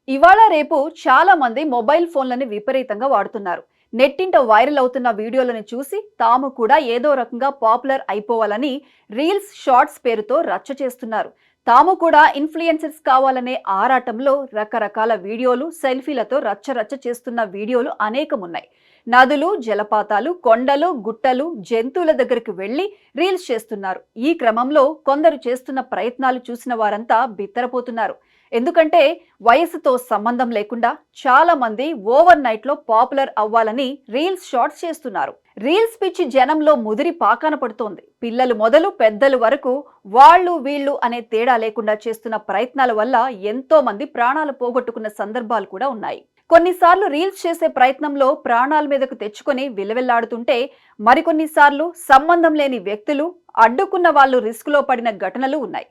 ఇవాళ రేపు చాలా మంది మొబైల్ ఫోన్లని విపరీతంగా వాడుతున్నారు. నెట్టింట వైరల్ అవుతున్న వీడియోలను చూసి తాము కూడా ఏదో రకంగా పాపులర్ అయిపోవాలని రీల్స్, షార్ట్స్ పేరుతో రచ్చ చేస్తున్నారు. తాము కూడా ఇన్ఫ్లుయెన్సర్స్ కావాలనే ఆరాటంలో రకరకాల వీడియోలు, సెల్ఫీలతో రచ్చ రచ్చ చేస్తున్న వీడియోలు అనేకమున్నాయి. నదులు, జలపాతాలు, కొండలు, గుట్టలు, జంతువుల దగ్గరికి వెళ్లి రీల్స్ చేస్తున్నారు. ఈ క్రమంలో కొందరు చేస్తున్న ప్రయత్నాలు చూసిన వారంతా బిత్తరపోతున్నారు. ఎందుకంటే వయసుతో సంబంధం లేకుండా చాలా మంది ఓవర్ నైట్ లో పాపులర్ అవ్వాలని రీల్స్, షార్ట్స్ చేస్తున్నారు. రీల్స్ పిచ్చి జనంలో ముదిరి పాకాన పడుతోంది. పిల్లలు మొదలు పెద్దలు వరకు వాళ్ళు వీళ్ళు అనే తేడా లేకుండా చేస్తున్న ప్రయత్నాల వల్ల ఎంతో మంది ప్రాణాలు పోగొట్టుకున్న సందర్భాలు కూడా ఉన్నాయి. కొన్నిసార్లు రీల్స్ చేసే ప్రయత్నంలో ప్రాణాల మీదకు తెచ్చుకొని విలవెల్లాడుతుంటే, మరికొన్నిసార్లు సంబంధం లేని వ్యక్తులు అడ్డుకున్న వాళ్ళు రిస్క్ లో పడిన ఘటనలు ఉన్నాయి.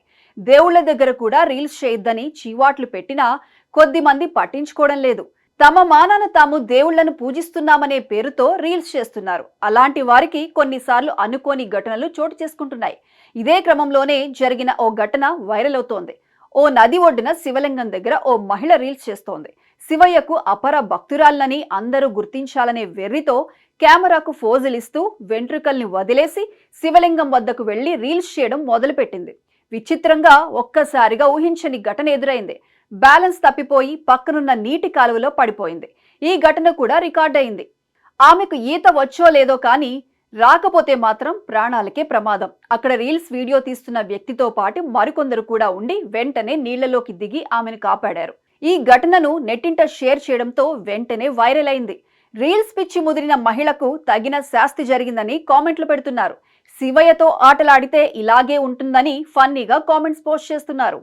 దేవుళ్ల దగ్గర కూడా రీల్స్ చేయొద్దని చీవాట్లు పెట్టినా కొద్ది మంది పట్టించుకోవడం లేదు. తమ మానాన తాము దేవుళ్లను పూజిస్తున్నామనే పేరుతో రీల్స్ చేస్తున్నారు. అలాంటి వారికి కొన్నిసార్లు అనుకోని ఘటనలు చోటు చేసుకుంటున్నాయి. ఇదే క్రమంలోనే జరిగిన ఓ ఘటన వైరల్ అవుతోంది. ఓ నది ఒడ్డున శివలింగం దగ్గర ఓ మహిళ రీల్స్ చేస్తోంది. శివయ్యకు అపర భక్తురాలని అందరూ గుర్తించాలనే వెర్రితో కెమెరాకు ఫోజులిస్తూ వెంట్రుకల్ని వదిలేసి శివలింగం వద్దకు వెళ్లి రీల్స్ చేయడం మొదలుపెట్టింది. విచిత్రంగా ఒక్కసారిగా ఊహించని ఘటన ఎదురైంది. బ్యాలెన్స్ తప్పిపోయి పక్కనున్న నీటి కాలువలో పడిపోయింది. ఈ ఘటన కూడా రికార్డయింది. ఆమెకు ఈత వచ్చో లేదో కానీ రాకపోతే మాత్రం ప్రాణాలకే ప్రమాదం. అక్కడ రీల్స్, వీడియో తీస్తున్న వ్యక్తితో పాటు మరికొందరు కూడా ఉండి వెంటనే నీళ్లలోకి దిగి ఆమెను కాపాడారు. ఈ ఘటనను నెట్టింట షేర్ చేయడంతో వెంటనే వైరల్ అయింది. రీల్స్ పిచ్చి ముదిరిన మహిళకు తగిన శాస్తి జరిగిందని కామెంట్లు పెడుతున్నారు. శివయ్యతో ఆటలాడితే ఇలాగే ఉంటుందని ఫన్నీగా కామెంట్స్ పోస్ట్ చేస్తున్నారు.